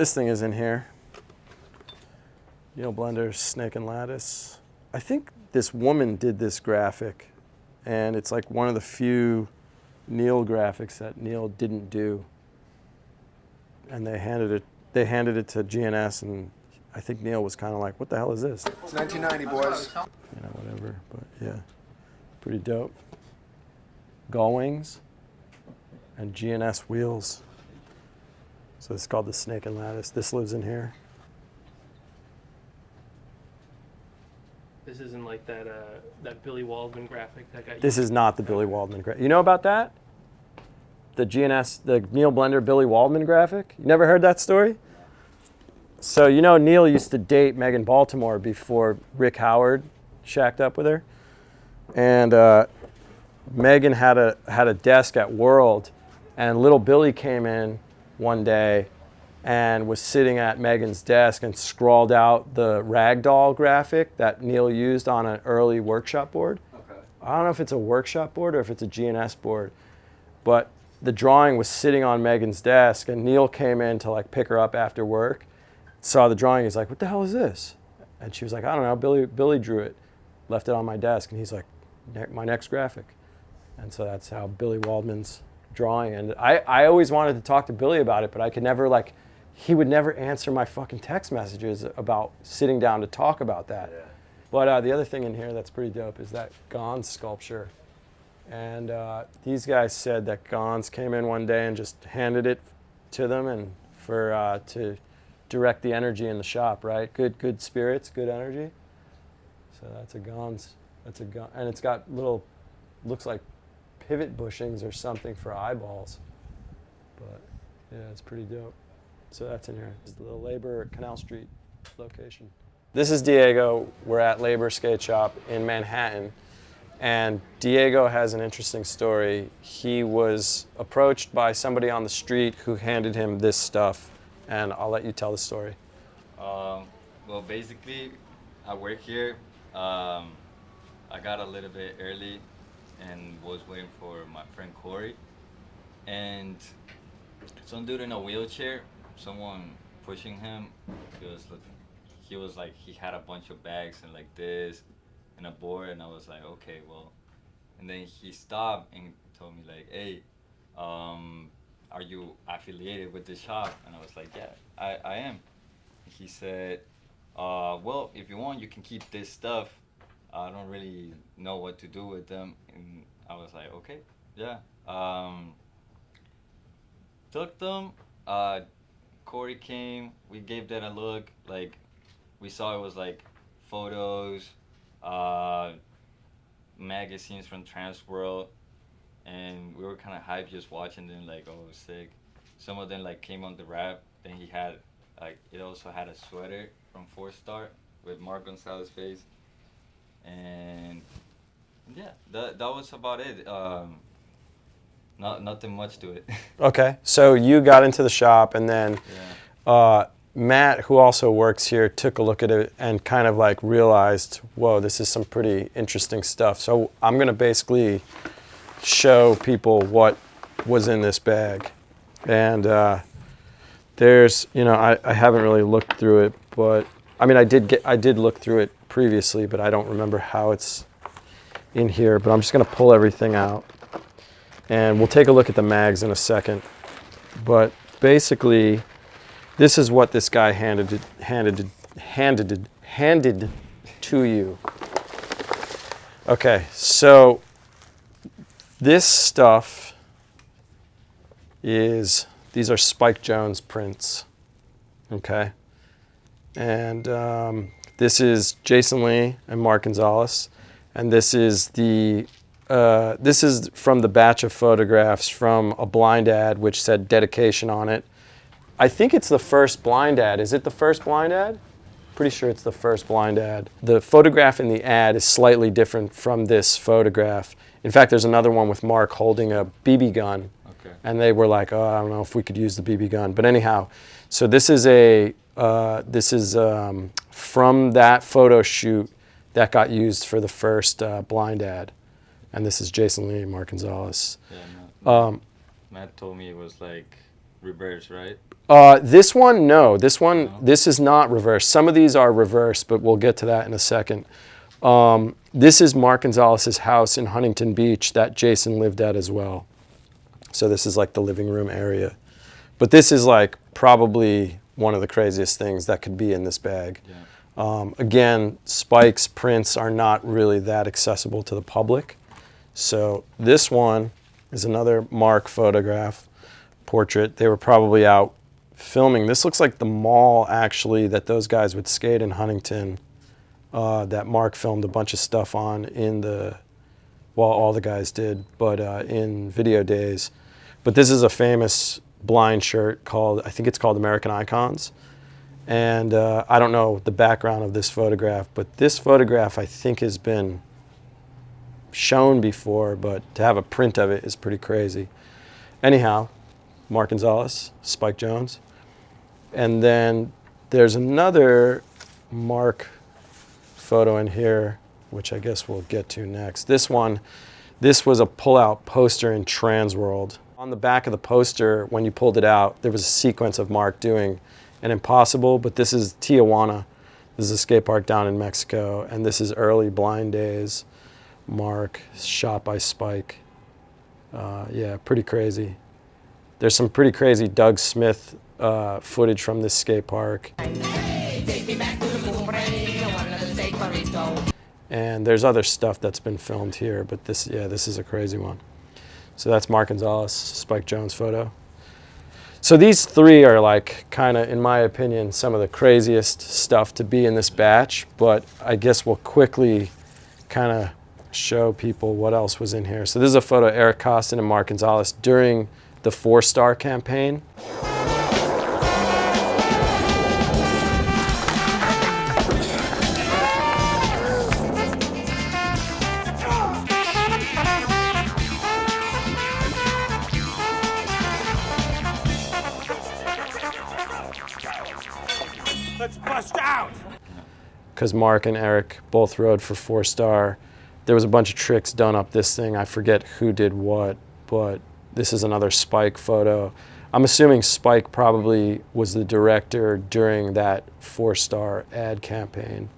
This thing is in here. Neil Blender's Snake and Lattice. I think this woman did this graphic, and it's like one of the few Neil graphics that Neil didn't do. And they handed it to GNS, and I think Neil was kind of like, what the hell is this? It's 1990, boys. You know, whatever, but yeah, pretty dope. Gull wings and GNS wheels. So it's called the Snake and Lattice. This lives in here. This isn't like that that Billy Waldman graphic that got This is not the Billy Waldman graphic. You know about that? The GNS, the Neil Blender Billy Waldman graphic? You never heard that story? So you know Neil used to date Megan Baltimore before Rick Howard shacked up with her. And Megan had a desk at World, and little Billy came in one day and was sitting at Megan's desk and scrawled out the ragdoll graphic that Neil used on an early workshop board. Okay. I don't know if it's a workshop board or if it's a GNS board, but the drawing was sitting on Megan's desk, and Neil came in to like pick her up after work, saw the drawing, he's like, what the hell is this? And she was like, I don't know, Billy drew it, left it on my desk, and he's like, my next graphic. And so that's how Billy Waldman's drawing. And I always wanted to talk to Billy about it, but I could never, like, he would never answer my fucking text messages about sitting down to talk about that. Yeah. But the other thing in here that's pretty dope is that Gons sculpture. And these guys said that Gons came in one day and just handed it to them and for to direct the energy in the shop, right? Good spirits, good energy. So that's a Gons. That's a Gon, and it's got little, looks like pivot bushings or something for eyeballs. But yeah, it's pretty dope. So that's in here. It's the Labor Canal Street location. This is Diego. We're at Labor Skate Shop in Manhattan. And Diego has an interesting story. He was approached by somebody on the street who handed him this stuff. And I'll let you tell the story. Well, basically, I work here. I got a little bit early and was waiting for my friend Corey. And some dude in a wheelchair, someone pushing him, he was like, he had a bunch of bags and like this and a board, and I was like, okay, well. And then he stopped and told me like, hey, are you affiliated with this shop? And I was like, yeah, I am. He said, well, if you want, you can keep this stuff. I don't really know what to do with them. And I was like, okay, yeah. Took them. Corey came. We gave that a look. Like, we saw it was like photos, magazines from Transworld, and we were kind of hyped just watching them. Like, oh, sick. Some of them like came on the wrap. Then he had like, it also had a sweater from 4-Star with Mark Gonzalez's face. And yeah, that was about it. Nothing much to it. Okay, so you got into the shop, and then Matt, who also works here, took a look at it and kind of like realized, whoa, this is some pretty interesting stuff. So I'm gonna basically show people what was in this bag. And there's, you know, I haven't really looked through it, but I mean, I did look through it previously, but I don't remember how it's in here. But I'm just gonna pull everything out, and we'll take a look at the mags in a second. But basically, this is what this guy handed to you. Okay, so this stuff is, these are Spike Jonze prints, okay? And this is Jason Lee and Mark Gonzalez, and this is this is from the batch of photographs from a blind ad which said dedication on it. I think it's the first blind ad. Is it the first blind ad? Pretty sure it's the first blind ad. The photograph in the ad is slightly different from this photograph. In fact, there's another one with Mark holding a BB gun. Okay. And they were like, oh, I don't know if we could use the BB gun. But anyhow, so this is from that photo shoot that got used for the first blind ad. And this is Jason Lee and Mark Gonzalez. Yeah, Matt told me it was like reverse, right? This one, no. This one, No? this is not reverse. Some of these are reverse, but we'll get to that in a second. This is Mark Gonzalez's house in Huntington Beach that Jason lived at as well. So this is like the living room area. But this is like probably one of the craziest things that could be in this bag. Yeah. Again, Spike's prints are not really that accessible to the public. So this one is another Mark photograph, portrait. They were probably out filming. This looks like the mall actually that those guys would skate in Huntington, that Mark filmed a bunch of stuff on in the, well, all the guys did, but in Video Days. But this is a famous blind shirt called, I think it's called American Icons. And I don't know the background of this photograph, but this photograph I think has been shown before, but to have a print of it is pretty crazy. Anyhow, Mark Gonzalez, Spike Jonze. And then there's another Mark photo in here, which I guess we'll get to next. This one, this was a pull-out poster in Transworld. On the back of the poster, when you pulled it out, there was a sequence of Mark doing an impossible, but this is Tijuana. This is a skate park down in Mexico, and this is early Blind Days. Mark, shot by Spike. Yeah, pretty crazy. There's some pretty crazy Doug Smith footage from this skate park. And there's other stuff that's been filmed here, but this, yeah, this is a crazy one. So that's Mark Gonzalez, Spike Jonze photo. So these three are like kind of, in my opinion, some of the craziest stuff to be in this batch, but I guess we'll quickly kind of show people what else was in here. So this is a photo of Eric Koston and Mark Gonzalez during the 4-Star campaign. Let's bust out! Because Mark and Eric both rode for 4-Star. There was a bunch of tricks done up this thing. I forget who did what, but this is another Spike photo. I'm assuming Spike probably was the director during that 4-Star ad campaign.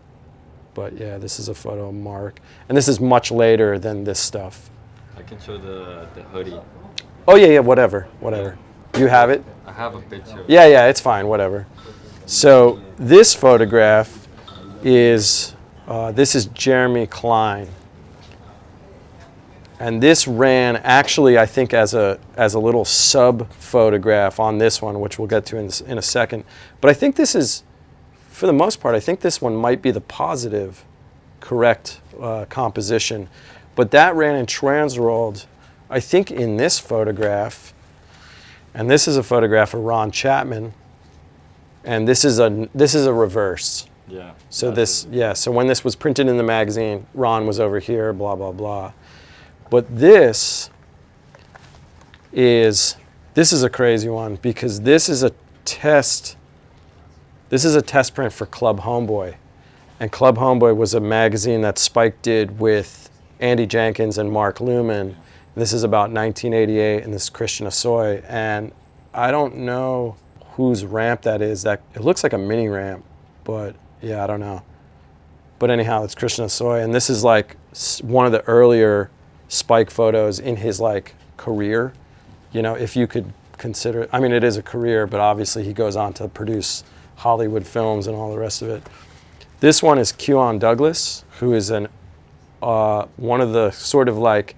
But yeah, this is a photo of Mark. And this is much later than this stuff. I can show the hoodie. Oh yeah, whatever. You have it? I have a picture. Yeah, it's fine, whatever. So this photograph is, this is Jeremy Klein. And this ran actually, I think, as a little sub photograph on this one, which we'll get to in a second. But I think this is, for the most part, I think this one might be the positive, correct composition. But that ran in Transworld, I think, in this photograph. And this is a photograph of Ron Chapman. And this is a reverse. Yeah. So this, yeah, so when this was printed in the magazine, Ron was over here, blah, blah, blah. But this is a crazy one because this is a test print for Club Homeboy. And Club Homeboy was a magazine that Spike did with Andy Jenkins and Mark Luman. This is about 1988, and this is Christian Asoy. And I don't know whose ramp that is. That it looks like a mini ramp, but yeah, I don't know. But anyhow, it's Christian Asoy, and this is like one of the earlier Spike photos in his like career. You know, if you could consider, I mean, it is a career, but obviously he goes on to produce Hollywood films and all the rest of it. This one is Keon Douglas, who is one of the sort of like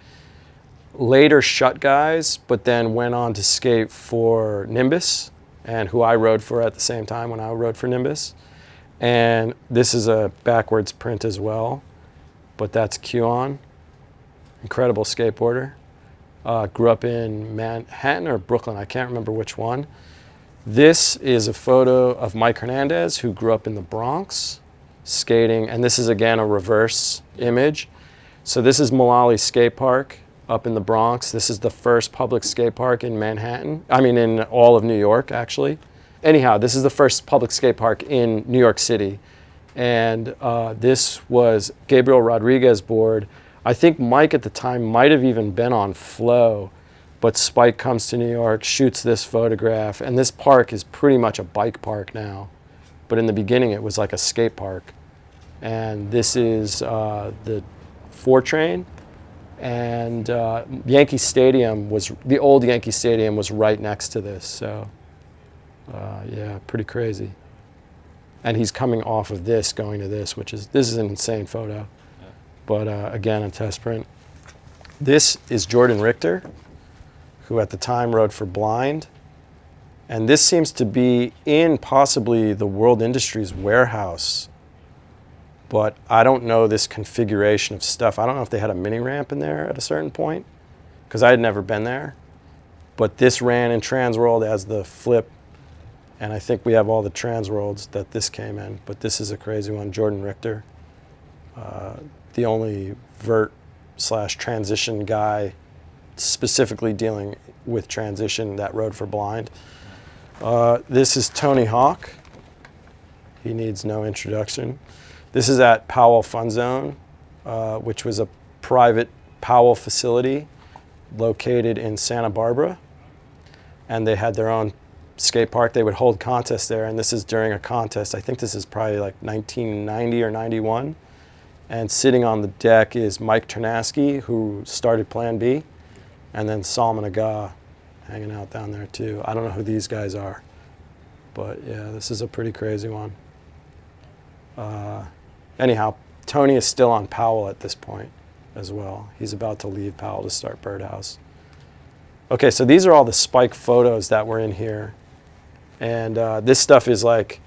later Shut guys, but then went on to skate for Nimbus, and who I rode for at the same time when I rode for Nimbus. And this is a backwards print as well, but that's Keon. Incredible skateboarder. Grew up in Manhattan or Brooklyn, I can't remember which one. This is a photo of Mike Hernandez, who grew up in the Bronx, skating, and this is again a reverse image. So this is Mullally Skate Park up in the Bronx. This is the first public skate park in Manhattan. I mean, in all of New York, actually. Anyhow, this is the first public skate park in New York City. And this was Gabriel Rodriguez board. I think Mike at the time might have even been on Flow. But Spike comes to New York, shoots this photograph, and this park is pretty much a bike park now. But in the beginning, it was like a skate park. And this is the 4 train. And Yankee Stadium the old Yankee Stadium was right next to this. So, yeah, pretty crazy. And he's coming off of this, going to this is an insane photo. Yeah. But again, a test print. This is Jordan Richter, who at the time rode for Blind. And this seems to be in possibly the World Industries warehouse. But I don't know this configuration of stuff. I don't know if they had a mini ramp in there at a certain point, because I had never been there. But this ran in Transworld as the Flip. And I think we have all the Transworlds that this came in. But this is a crazy one, Jordan Richter. The only vert/transition guy specifically dealing with transition that rode for Blind. This is Tony Hawk. He needs no introduction. This is at Powell Fun Zone, which was a private Powell facility located in Santa Barbara. And they had their own skate park. They would hold contests there, and this is during a contest. I think this is probably like 1990 or 91. And sitting on the deck is Mike Ternasky, who started Plan B, and then Salman Agha hanging out down there too. I don't know who these guys are, but yeah, this is a pretty crazy one. Anyhow, Tony is still on Powell at this point as well. He's about to leave Powell to start Birdhouse. Okay, so these are all the Spike photos that were in here. And this stuff is like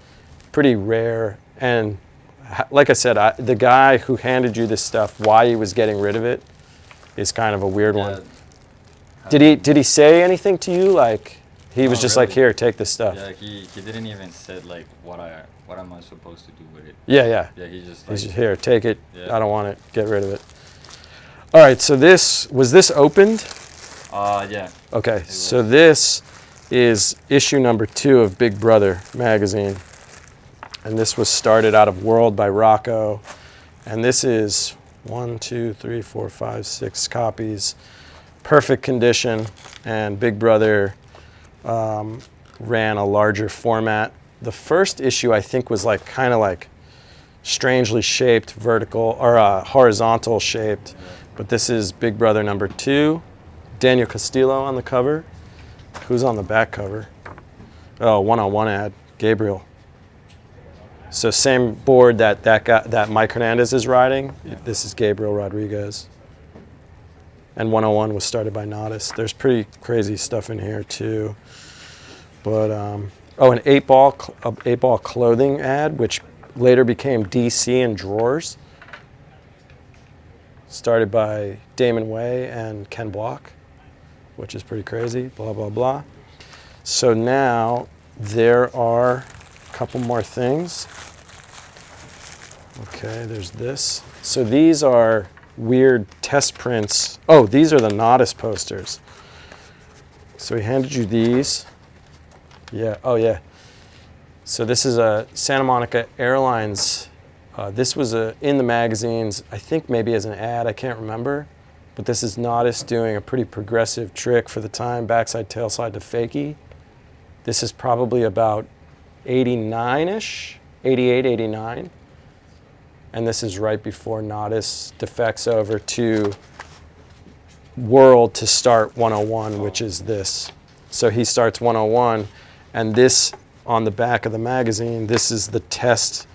pretty rare. And like I said, the guy who handed you this stuff, why he was getting rid of it, is kind of a weird one. Did he say anything to you? Like, he was just really. like, here, take this stuff. Yeah, he didn't even said like what am I supposed to do with it. Yeah. Yeah, he just He's like, just, here, take it. Yeah. I don't want it. Get rid of it. All right, so was this opened? yeah. Okay, so this is issue number 2 of Big Brother magazine. And this was started out of World by Rocco. And this is 1, 2, 3, 4, 5, 6 copies. Perfect condition. And Big Brother ran a larger format. The first issue, I think, was like kind of like strangely shaped, vertical or horizontal shaped. But this is Big Brother number 2. Daniel Castillo on the cover. Who's on the back cover? Oh, one-on-one ad, Gabriel. So same board that guy, that Mike Hernandez is riding. Yeah. This is Gabriel Rodriguez. And 101 was started by Nodis. There's pretty crazy stuff in here too. But an 8-ball clothing ad, which later became DC and Drawers. Started by Damon Way and Ken Block, which is pretty crazy, blah, blah, blah. So now there are a couple more things. Okay, there's this. So these are weird test prints. Oh, these are the Nodis posters. So he handed you these. Yeah, oh yeah. So this is a Santa Monica Airlines. This was in the magazines, I think maybe as an ad, I can't remember. But this is Nodis doing a pretty progressive trick for the time, backside, tailside to fakie. This is probably about 89-ish, 88, 89. And this is right before Nodis defects over to World to start 101, which is this. So he starts 101, and this on the back of the magazine, this is the test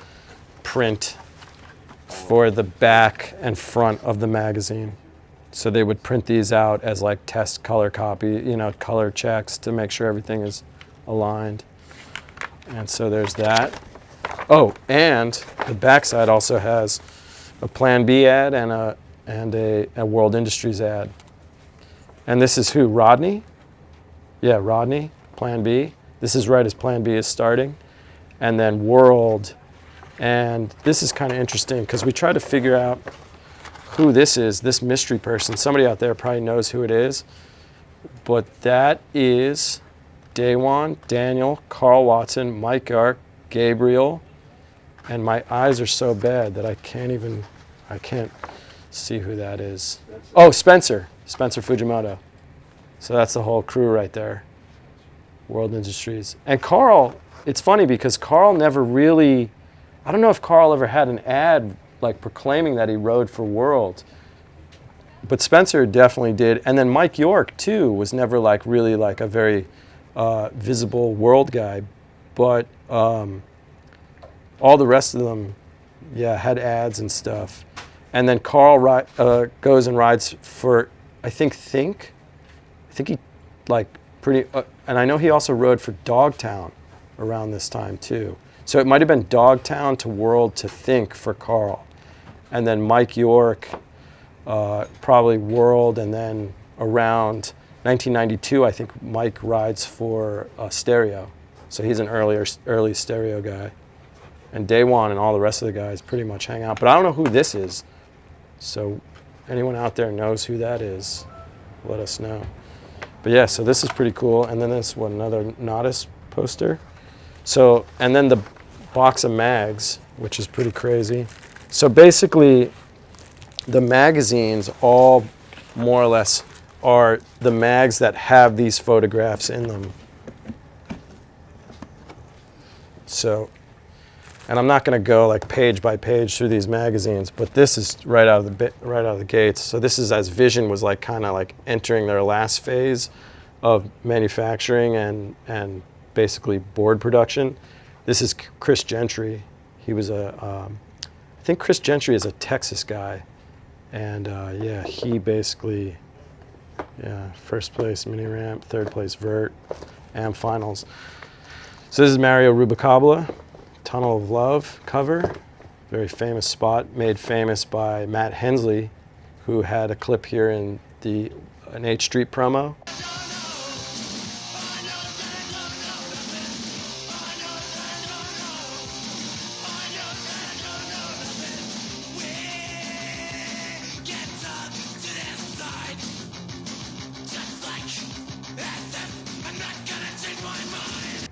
print for the back and front of the magazine. So they would print these out as like test color copy, color checks to make sure everything is aligned. And so there's that. Oh, and the backside also has a Plan B ad and a World Industries ad. And this is who? Rodney? Yeah, Rodney, Plan B. This is right as Plan B is starting. And then World. And this is kind of interesting because we tried to figure out who this is, this mystery person. Somebody out there probably knows who it is. But that is Daywan, Daniel, Carl Watson, Mike Ark, Gabriel. And my eyes are so bad that I can't see who that is. Oh, Spencer Fujimoto. So that's the whole crew right there. World Industries. And Carl, it's funny because Carl never really, I don't know if Carl ever had an ad like proclaiming that he rode for World. But Spencer definitely did. And then Mike York too was never like really like a very visible World guy. But all the rest of them, yeah, had ads and stuff. And then Carl goes and rides for, I think he like pretty, and I know he also rode for Dogtown around this time too. So it might have been Dogtown to World to Think for Carl. And then Mike York, probably World, and then around 1992, I think Mike rides for Stereo. So he's an early Stereo guy. And Daywan and all the rest of the guys pretty much hang out. But I don't know who this is. So anyone out there knows who that is, let us know. But yeah, so this is pretty cool. And then this one, another Nodus poster. So, and then the box of mags, which is pretty crazy. So basically, the magazines all more or less are the mags that have these photographs in them. So, and I'm not going to go like page by page through these magazines, but this is right out of the gates. So this is as Vision was like kind of like entering their last phase of manufacturing and basically board production. This is Chris Gentry. He was I think Chris Gentry is a Texas guy, and yeah, he basically, yeah, first place mini ramp, third place vert, AM finals. So this is Mario Rubalcaba. Tunnel of Love cover, very famous spot, made famous by Matt Hensley, who had a clip here in an H Street promo.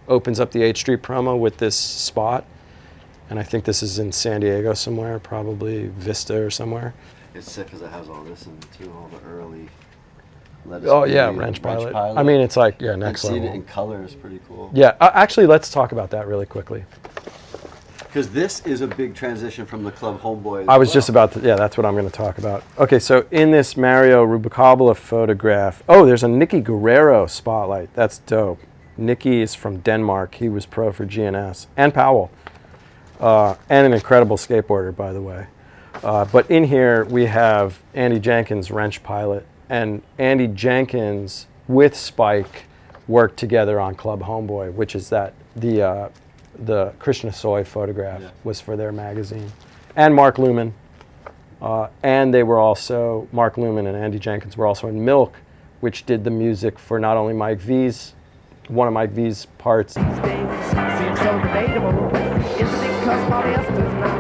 Opens up the H Street promo with this spot, and I think this is in San Diego somewhere, probably Vista or somewhere. It's sick because it has all this in it too, all the early. Oh yeah, Wrench Pilot. I mean, it's like, yeah, next level. And see it in color is pretty cool. Yeah, actually, let's talk about that really quickly. Because this is a big transition from the Club Homeboy. I was just about to, yeah, that's what I'm going to talk about. Okay, so in this Mario Rubalcaba photograph, oh, there's a Nicky Guerrero spotlight. That's dope. Nicky is from Denmark. He was pro for GNS and Powell, and an incredible skateboarder, by the way. But in here we have Andy Jenkins, Wrench Pilot, and Andy Jenkins with Spike worked together on Club Homeboy, which is that the Krishna Soy photograph was for their magazine, and Mark Luman, and they were also, Mark Luman and Andy Jenkins were also in Milk, which did the music for not only Mike V's, one of Mike V's parts. Seems so debatable, isn't it? 'Cause polyesters now.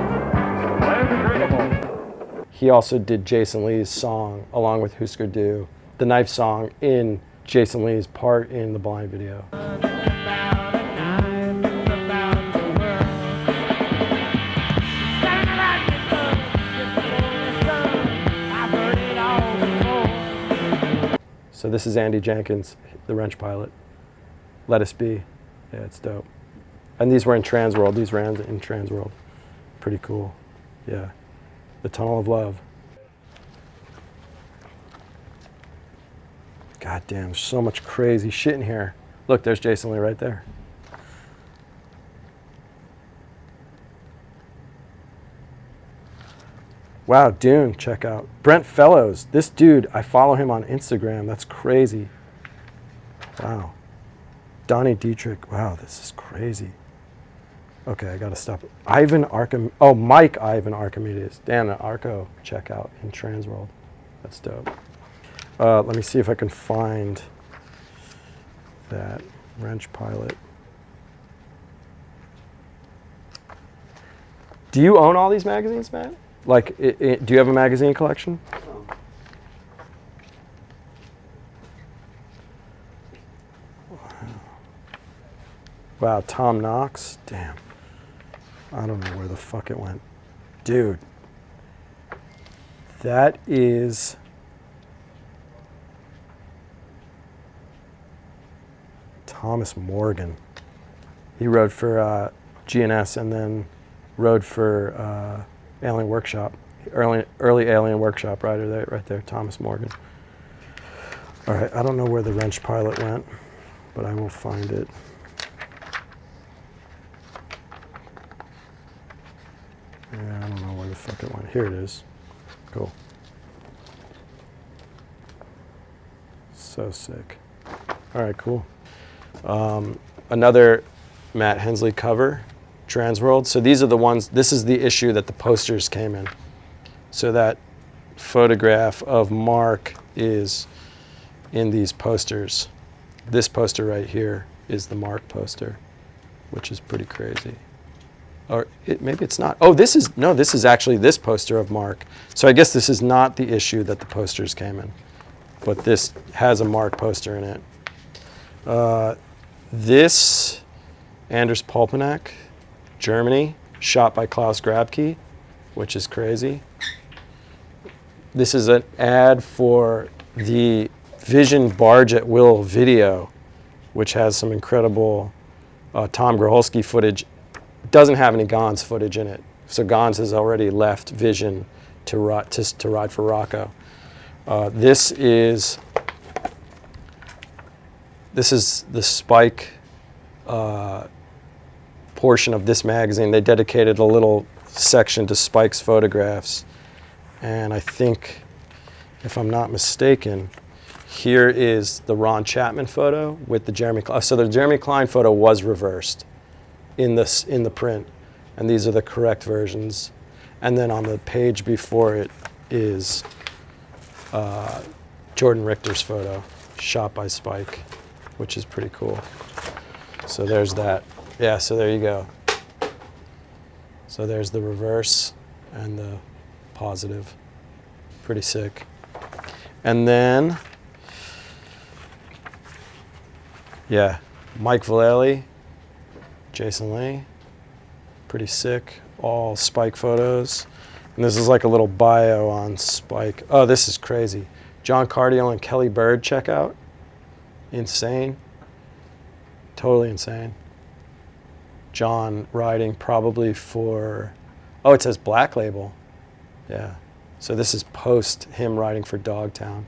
He also did Jason Lee's song along with Husker Du, the knife song in Jason Lee's part in the Blind video. So this is Andy Jenkins, the Wrench Pilot. Let Us Be. Yeah, it's dope. And these were in Transworld. These ran in Transworld. Pretty cool. Yeah. The Tunnel of Love. God damn, there's so much crazy shit in here. Look, there's Jason Lee right there. Wow, Dune, check out. Brent Fellows. This dude, I follow him on Instagram. That's crazy. Wow. Donnie Dietrich. Wow, this is crazy. Okay, I gotta stop. Mike Ivan Archimedes. Dan Arco checkout in Transworld. That's dope. Let me see if I can find that Wrench Pilot. Do you own all these magazines, Matt? Like, do you have a magazine collection? Wow, Tom Knox. Damn. I don't know where the fuck it went. Dude. That is... Thomas Morgan. He rode for GNS and then rode for Alien Workshop, early Alien Workshop rider there, right there, Thomas Morgan. All right, I don't know where the wrench pilot went, but I will find it. Yeah, I don't know where the fuck it went. Here it is. Cool. So sick. All right, cool. Another Matt Hensley cover, Transworld. So these are the ones, this is the issue that the posters came in. So that photograph of Mark is in these posters. This poster right here is the Mark poster, which is pretty crazy. Or maybe it's not. Oh, this is actually this poster of Mark. So I guess this is not the issue that the posters came in, but this has a Mark poster in it. This, Anders Polpenak, Germany, shot by Klaus Grabke, which is crazy. This is an ad for the Vision Barge at Will video, which has some incredible Tom Groholski footage. Doesn't have any Gons footage in it. So Gons has already left Vision to ride for Rocco. This is the Spike portion of this magazine. They dedicated a little section to Spike's photographs. And I think, if I'm not mistaken, here is the Ron Chapman photo with the Jeremy Klein. So the Jeremy Klein photo was reversed in the print, and these are the correct versions. And then on the page before it is Jordan Richter's photo, shot by Spike, which is pretty cool. So there's that. Yeah, so there you go. So there's the reverse and the positive. Pretty sick. And then, yeah, Mike Vallely, Jason Lee, pretty sick. All Spike photos. And this is like a little bio on Spike. Oh, this is crazy. John Cardiel and Kelly Bird checkout. Insane. Totally insane. John riding probably for, oh, it says Black Label. Yeah. So this is post him riding for Dogtown.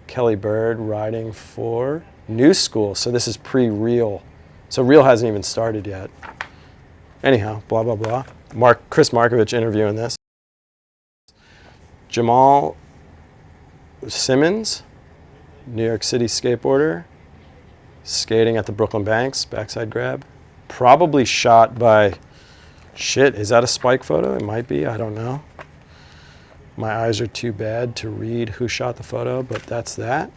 Kelly Bird riding for New School. So this is pre-Real. So Real hasn't even started yet. Anyhow, blah, blah, blah. Chris Markovich interviewing this. Jamal Simmons, New York City skateboarder, skating at the Brooklyn Banks, backside grab. Probably shot by, shit, is that a Spike photo? It might be, I don't know. My eyes are too bad to read who shot the photo, but that's that.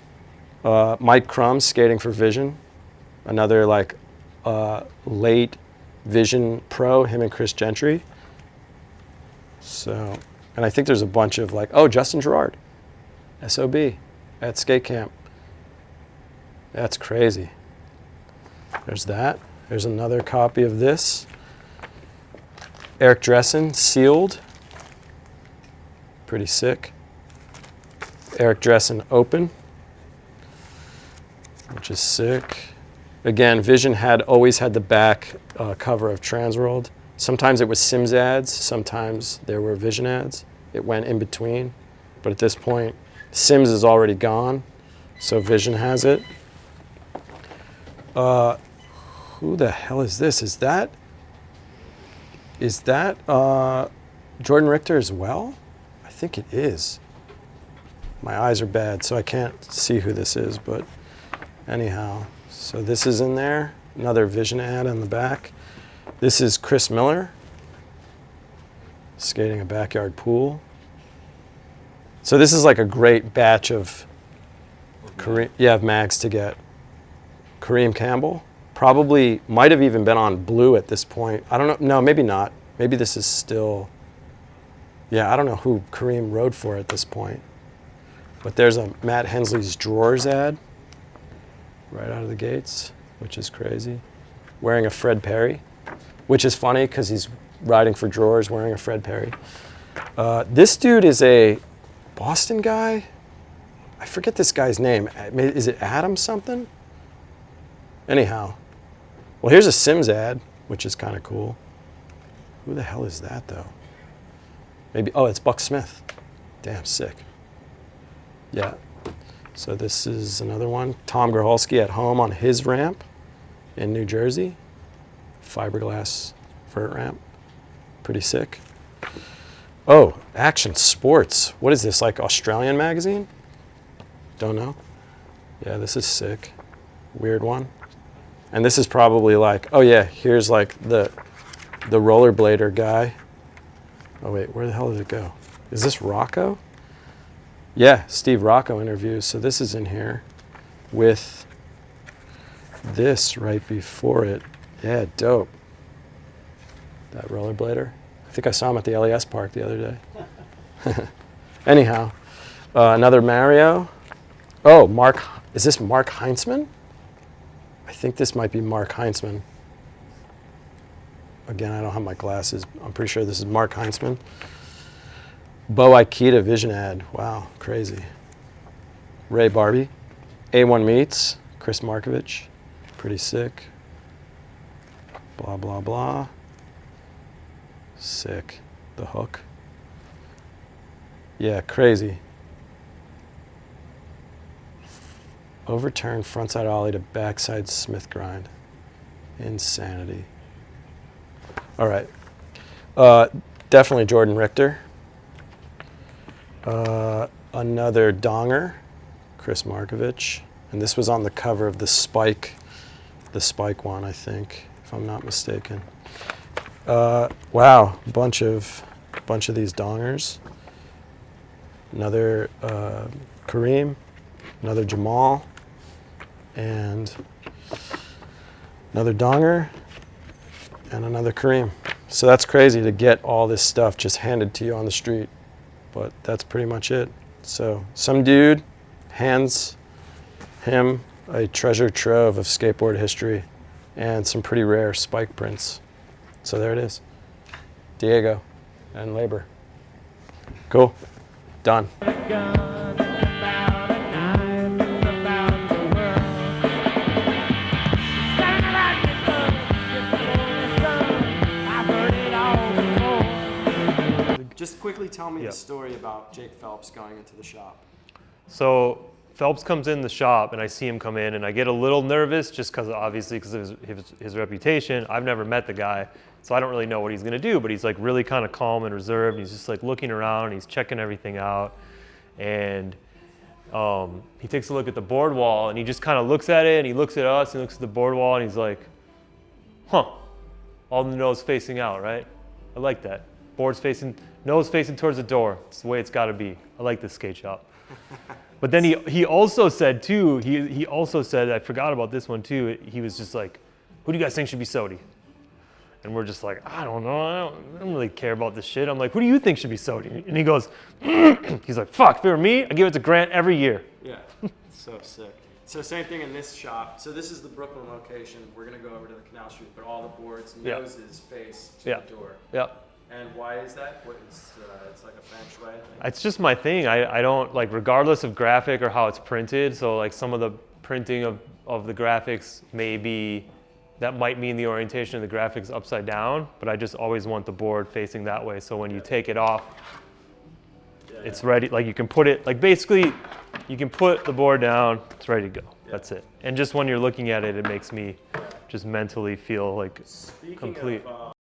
Mike Crum skating for Vision, another like late Vision pro, him and Chris Gentry. So, and I think there's a bunch of like, oh, Justin Gerard, SOB at skate camp. That's crazy. There's that. There's another copy of this. Eric Dressen, sealed. Pretty sick. Eric Dressen open, which is sick. Again, Vision had always had the back cover of Transworld. Sometimes it was Sims ads, sometimes there were Vision ads. It went in between, but at this point, Sims is already gone, so Vision has it. Who the hell is this? Is that Jordan Richter as well? I think it is. My eyes are bad, so I can't see who this is, but anyhow. So this is in there, another Vision ad on the back. This is Chris Miller, skating a backyard pool. So this is like a great batch of mags to get. Kareem Campbell, probably might have even been on blue at this point. I don't know, no, maybe not. Maybe this is still, yeah, I don't know who Kareem rode for at this point. But there's a Matt Hensley's Drawers ad right out of the gates, which is crazy. Wearing a Fred Perry, which is funny because he's riding for Drawers wearing a Fred Perry. This dude is a Boston guy. I forget this guy's name. Is it Adam something? Anyhow, well, here's a Sims ad, which is kind of cool. Who the hell is that, though? Maybe, oh, it's Buck Smith. Damn, sick. Yeah. So this is another one. Tom Groholski at home on his ramp in New Jersey. Fiberglass vert ramp. Pretty sick. Oh, Action Sports. What is this, like Australian magazine? Don't know. Yeah, this is sick. Weird one. And this is probably like, oh yeah, here's like the rollerblader guy. Oh wait, where the hell did it go? Is this Rocco? Yeah, Steve Rocco interviews. So this is in here with this right before it. Yeah, dope. That rollerblader. I think I saw him at the LES park the other day. Anyhow, another Mario. Oh, Mark, is this Mark Heinzman? I think this might be Mark Heinzman. Again, I don't have my glasses. I'm pretty sure this is Mark Heinzman. Bo Ikeda vision ad. Wow, crazy. Ray Barbie. A1 Meats. Chris Markovich. Pretty sick. Blah, blah, blah. Sick. The Hook. Yeah, crazy. Overturn frontside ollie to backside Smith grind. Insanity. All right. Definitely Jordan Richter. Another donger, Chris Markovich. And this was on the cover of the Spike one, I think, if I'm not mistaken. Wow, bunch of these dongers. Another Kareem, another Jamal, and another donger, and another Kareem. So that's crazy to get all this stuff just handed to you on the street, but that's pretty much it. So some dude hands him a treasure trove of skateboard history and some pretty rare Spike prints. So there it is. Diego and Labor. Cool. Done. Just quickly tell me Yeah. the story about Jake Phelps going into the shop. So Phelps comes in the shop and I see him come in and I get a little nervous just because obviously because of his reputation. I've never met the guy, so I don't really know what he's gonna do, but he's like really kind of calm and reserved. He's just like looking around, he's checking everything out. And he takes a look at the board wall and he just kind of looks at it and he looks at us and looks at the board wall and he's like, huh, all the nose facing out, right? I like that. Boards facing, nose facing towards the door. It's the way it's gotta be. I like this skate shop. But then he also said too, he also said, I forgot about this one too, he was just like, who do you guys think should be SOTY? And we're just like, I don't know, I don't really care about this shit. I'm like, who do you think should be SOTY? And he goes, he's like, fuck, if it were me, I give it to Grant every year. Yeah, so sick. So same thing in this shop. So this is the Brooklyn location. We're gonna go over to the Canal Street, but all the boards, Yeah. noses face to Yeah. the door. Yep. And why is that? What is, it's like a feng shui thing? It's just my thing. I don't, like, regardless of graphic or how it's printed, so like some of the printing of the graphics that might mean the orientation of the graphics upside down, but I just always want the board facing that way, so when you take it off, it's ready. Like you can put it, like basically, you can put the board down, it's ready to go. That's it. And just when you're looking at it, it makes me just mentally feel like Speaking complete. of